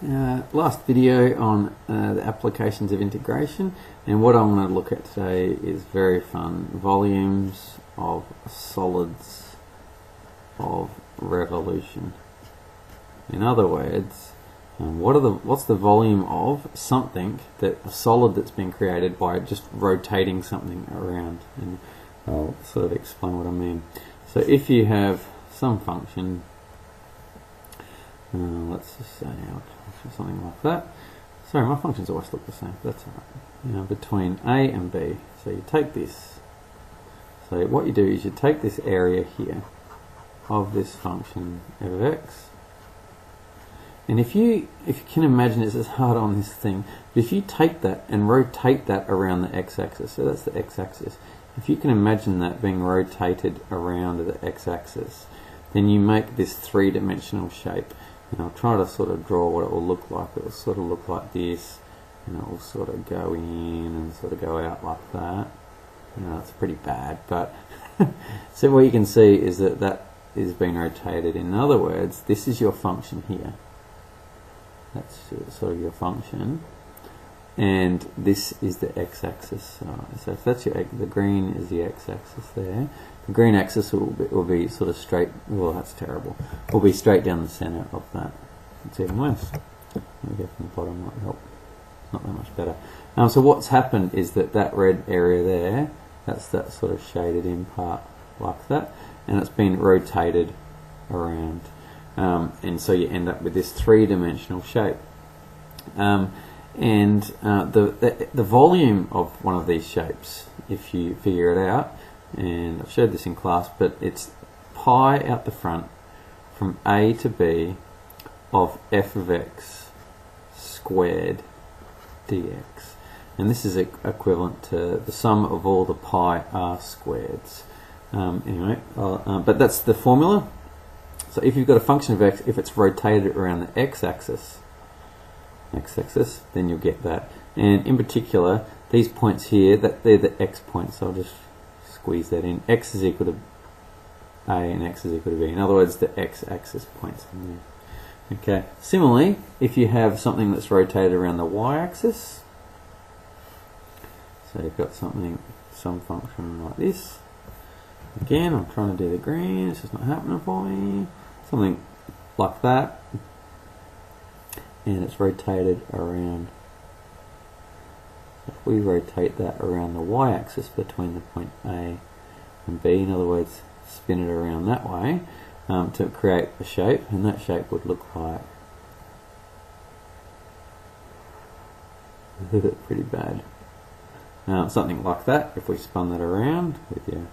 Last video on the applications of integration, and what I'm going to look at today is very fun: volumes of solids of revolution. In other words, what's the volume of something, that a solid that's been created by just rotating something around? And I'll sort of explain what I mean. So if you have some function, let's just say something like that. Sorry, my functions always look the same. That's alright. Between A and B. So you take this. So what you do is you take this area here of this function f of x. And if you can imagine, it's as hard on this thing, but if you take that and rotate that around the x-axis, so that's the x-axis, if you can imagine that being rotated around the x-axis, then you make this three-dimensional shape. And I'll try to sort of draw what it will look like. It will sort of look like this, and it will sort of go in and sort of go out like that. It's pretty bad, but so what you can see is that that is being rotated. In other words, this is your function here. That's sort of your function, and this is the x-axis. So if that's the green is the x-axis there. The green axis will be sort of straight. Well, that's terrible. Will be straight down the center of that. It's even worse. Let me go from the bottom, might help. Not that much better. So what's happened is that red area there, that's that sort of shaded in part like that, and it's been rotated around. And so you end up with this three-dimensional shape. The volume of one of these shapes, if you figure it out, and I've showed this in class, but it's pi out the front from A to B of f of x squared dx. And this is equivalent to the sum of all the pi r squareds. But that's the formula. So if you've got a function of x, if it's rotated around the x-axis, then you'll get that. And in particular, these points here, they're the x points. So I'll just squeeze that in. X is equal to A and x is equal to B. In other words, the x-axis points in there. Okay. Similarly, if you have something that's rotated around the y-axis, so you've got some function like this. Again, I'm trying to do the green. It's just not happening for me. Something like that, and it's rotated around. If we rotate that around the y-axis between the point A and B, in other words, spin it around that way to create a shape, and that shape would look like pretty bad. Something like that. If we spun that around with your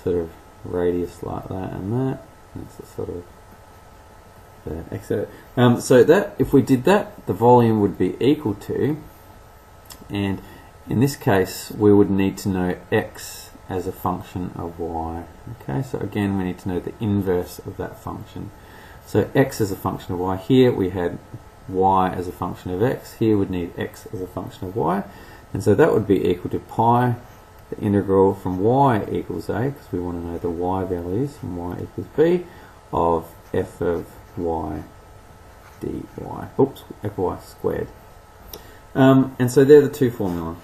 sort of radius like that and that, that's the sort of so that if we did that, the volume would be equal to, and in this case we would need to know x as a function of y. Okay, so again we need to know the inverse of that function. So x as a function of y. Here we had y as a function of x. Here we'd need x as a function of y, and so that would be equal to pi, the integral from y equals a, because we want to know the y values, from y equals b, of f of y dy. Oops, f of y squared. And so they're the two formula,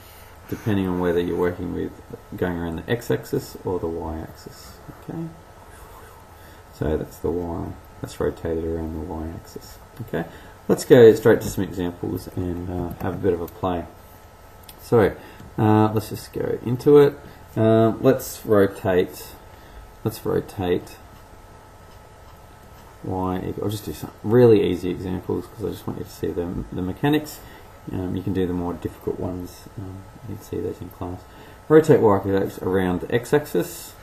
depending on whether you're working with going around the x-axis or the y-axis. Okay, so that's the y. That's rotated around the y-axis. Okay, let's go straight to some examples and have a bit of a play. So let's just go into it. Let's rotate y. I'll just do some really easy examples because I just want you to see the mechanics. You can do the more difficult ones. You can see those in class. Rotate y equals x around the x-axis.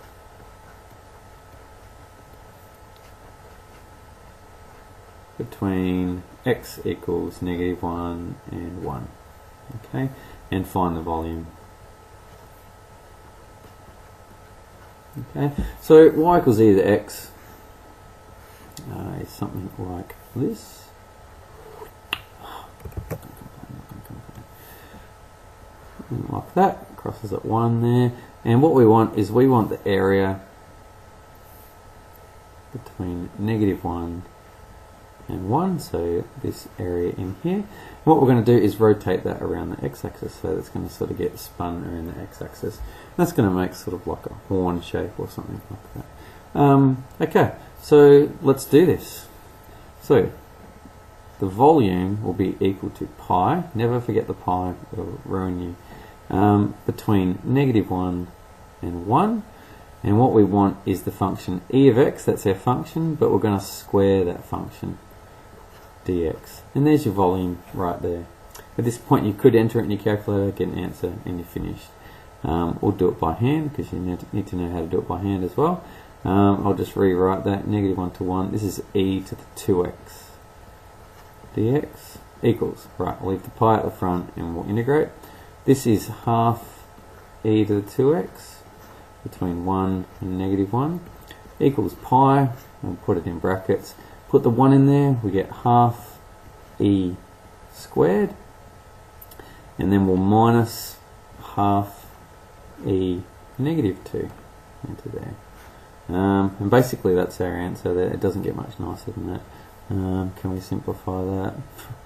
Between x equals -1 and 1. Okay, and find the volume. Okay, so y equals e to the x is something like this. Like that, crosses at 1 there, and what we want is the area between -1 and 1, so this area in here. And what we're going to do is rotate that around the x-axis, so it's going to sort of get spun around the x-axis. That's going to make sort of like a horn shape or something like that. Okay, so let's do this. So the volume will be equal to pi, never forget the pi, it'll ruin you, between -1 and 1. And what we want is the function e of x, that's our function, but we're going to square that function, dx. And there's your volume right there. At this point you could enter it in your calculator, get an answer, and you're finished. Or do it by hand, because you need to know how to do it by hand as well. I'll just rewrite that, -1 to 1. This is e to the 2x dx equals, right, we'll leave the pi at the front and we'll integrate. This is half e to the 2x between 1 and -1 equals pi, we'll put it in brackets, put the 1 in there, we get half e squared, and then we'll minus half e -2 into there. And basically that's our answer there. It doesn't get much nicer than that. Can we simplify that?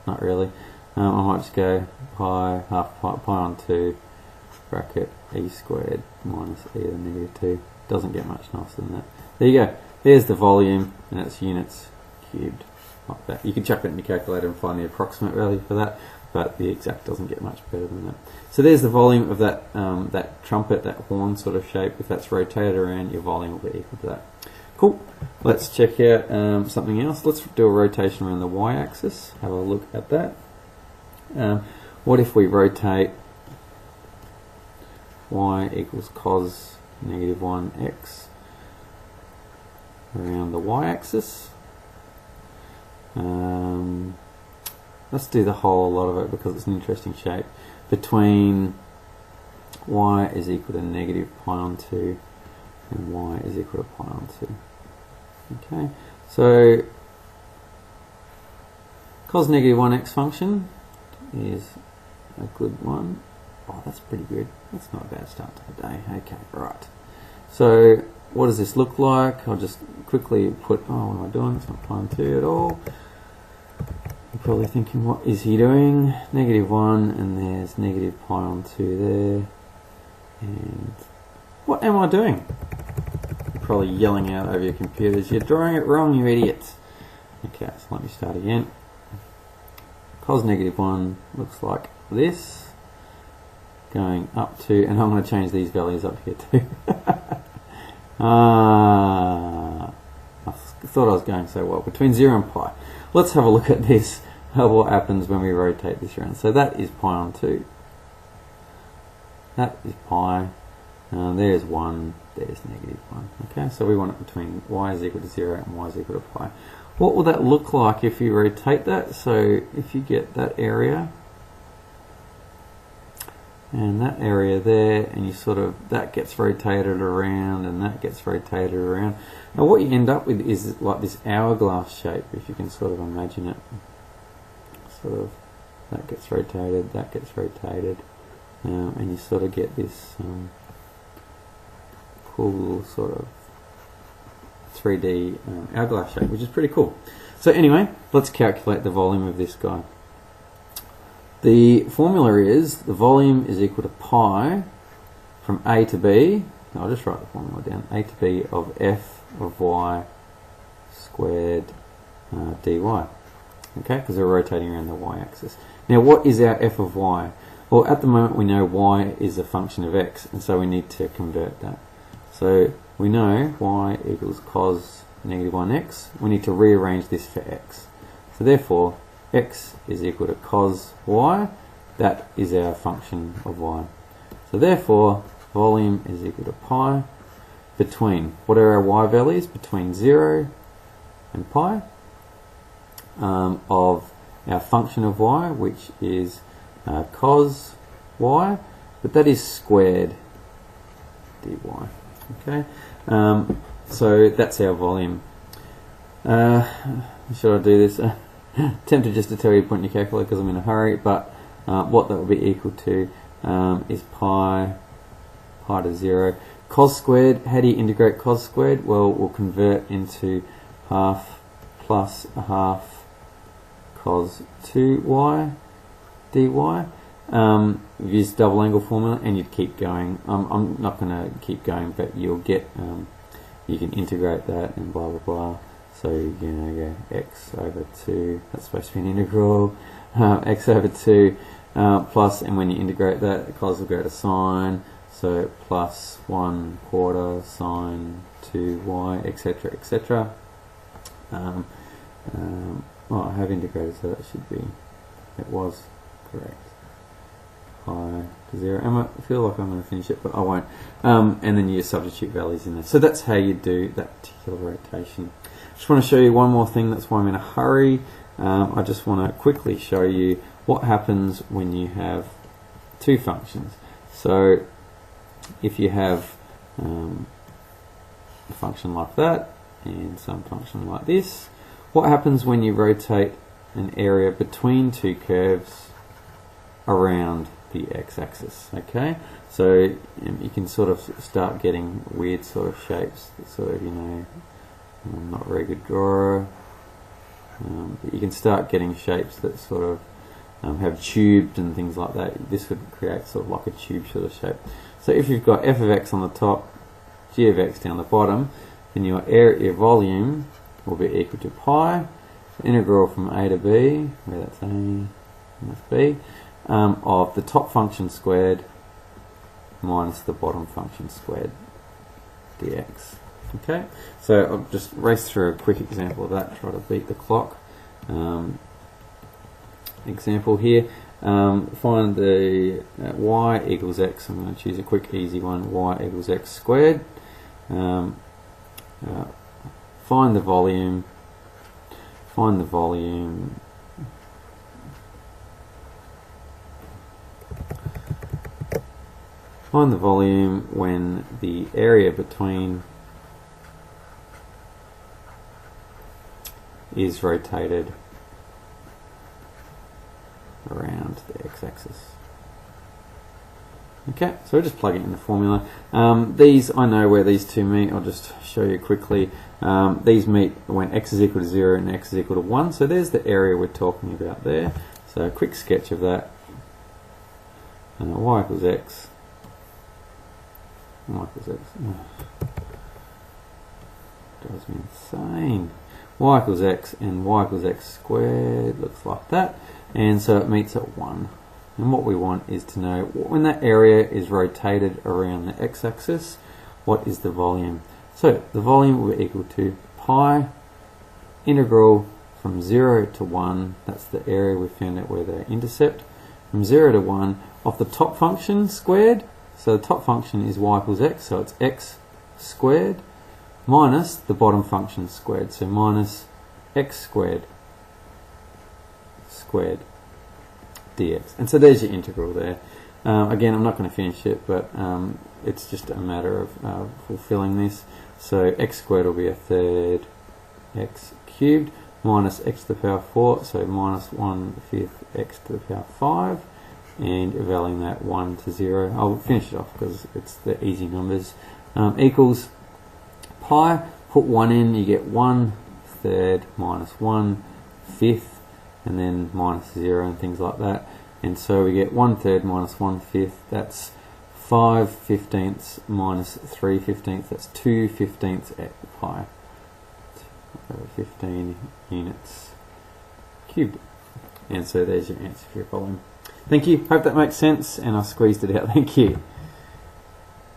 Not really. I might just go pi, half pi on 2, bracket e squared minus e to the -2. Doesn't get much nicer than that. There you go. There's the volume, and it's units cubed, like that. You can chuck it in your calculator and find the approximate value for that, but the exact doesn't get much better than that. So there's the volume of that that trumpet, that horn sort of shape. If that's rotated around, your volume will be equal to that. Cool. Let's check out something else. Let's do a rotation around the y-axis. Have a look at that. What if we rotate y equals cos -1x around the y-axis? Let's do the whole lot of it because it's an interesting shape. Between y is equal to -pi on 2 and y is equal to pi on 2. Okay, so cos -1x function is a good one. Oh, that's pretty good. That's not a bad start to the day. Okay, right. So what does this look like? I'll just quickly put, oh, what am I doing? It's not pi on 2 at all. You're probably thinking, what is he doing? -1, and there's -pi on 2 there. And what am I doing? You're probably yelling out over your computers, you're drawing it wrong, you idiots. Okay, so let me start again. Cos -1 looks like this. Going up to, and I'm going to change these values up here too. I thought I was going so well. Between 0 and pi. Let's have a look at this, what happens when we rotate this around. So that is pi on 2. That is pi. There's 1, there's -1. Okay, so we want it between y is equal to 0 and y is equal to pi. What will that look like if you rotate that? So if you get that area, and that area there, and you sort of, that gets rotated around, and that gets rotated around. Now what you end up with is like this hourglass shape, if you can sort of imagine it. Sort of, that gets rotated, that gets rotated, and you sort of get this cool sort of 3D hourglass shape, which is pretty cool. So anyway, let's calculate the volume of this guy. The formula is the volume is equal to pi from a to b. I'll just write the formula down. A to b of f of y squared dy. Okay, because we're rotating around the y-axis. Now, what is our f of y? Well, at the moment we know y is a function of x, and so we need to convert that. So we know y equals cos -1x. We need to rearrange this for x. So therefore, x is equal to cos y. That is our function of y. So therefore, volume is equal to pi between, what are our y values? Between 0 and pi of our function of y, which is cos y, but that is squared dy. Okay, so that's our volume. Should I do this? Tempted just to tell you to put in your calculator because I'm in a hurry, but what that will be equal to is pi to 0. Cos squared, how do you integrate cos squared? Well, we'll convert into half plus a half cos 2y dy. You've used double angle formula, and you'd keep going. I'm not going to keep going, but you'll get, you can integrate that and blah blah blah. So you know, go x over 2, that's supposed to be an integral, x over 2 plus, and when you integrate that, the cos will go to sine, so plus 1/4 sine 2y, etc, etc. Well, I have integrated, so that should be, it was correct. Pi to 0, and I feel like I'm going to finish it, but I won't. And then you substitute values in there. So that's how you do that particular rotation. Just want to show you one more thing, that's why I'm in a hurry. I just want to quickly show you what happens when you have two functions. So if you have a function like that and some function like this, what happens when you rotate an area between two curves around the x-axis? Okay, so you can sort of start getting weird sort of shapes, sort of, you know, I'm not a very good drawer, but you can start getting shapes that sort of have tubed and things like that. This would create sort of like a tube sort of shape. So if you've got f of x on the top, g of x down the bottom, then your volume will be equal to pi, integral from a to b, where that's a and that's b, of the top function squared minus the bottom function squared dx. Okay, so I'll just race through a quick example of that, try to beat the clock. Example here, find the y equals x. I'm going to choose a quick easy one, y equals x squared. Find the volume, find the volume when the area between is rotated around the x-axis. Okay, so we'll just plug it in the formula. These, I know where these two meet, I'll just show you quickly. These meet when x is equal to 0 and x is equal to 1, so there's the area we're talking about there. So a quick sketch of that. Y equals x. Y equals x. Drives me insane. Y equals x and y equals x squared, looks like that, and so it meets at 1. And what we want is to know, when that area is rotated around the x-axis, what is the volume? So the volume will be equal to pi integral from 0 to 1, that's the area we found out where they intercept, from 0 to 1 of the top function squared. So the top function is y equals x, so it's x squared, minus the bottom function squared, so minus x squared dx. And so there's your integral there. Again, I'm not going to finish it, but it's just a matter of fulfilling this. So x squared will be a third x cubed minus x to the power 4, so minus 1/5 x to the power 5, and valuing that 1 to 0. I'll finish it off because it's the easy numbers. Equals pi, put 1 in, you get 1/3 minus 1/5, and then minus 0 and things like that. And so we get 1/3 minus 1/5, that's 5/15 minus 3/15, that's 2/15 at pi. 15 units cubed. And so there's your answer for your problem. Thank you, hope that makes sense, and I squeezed it out. Thank you.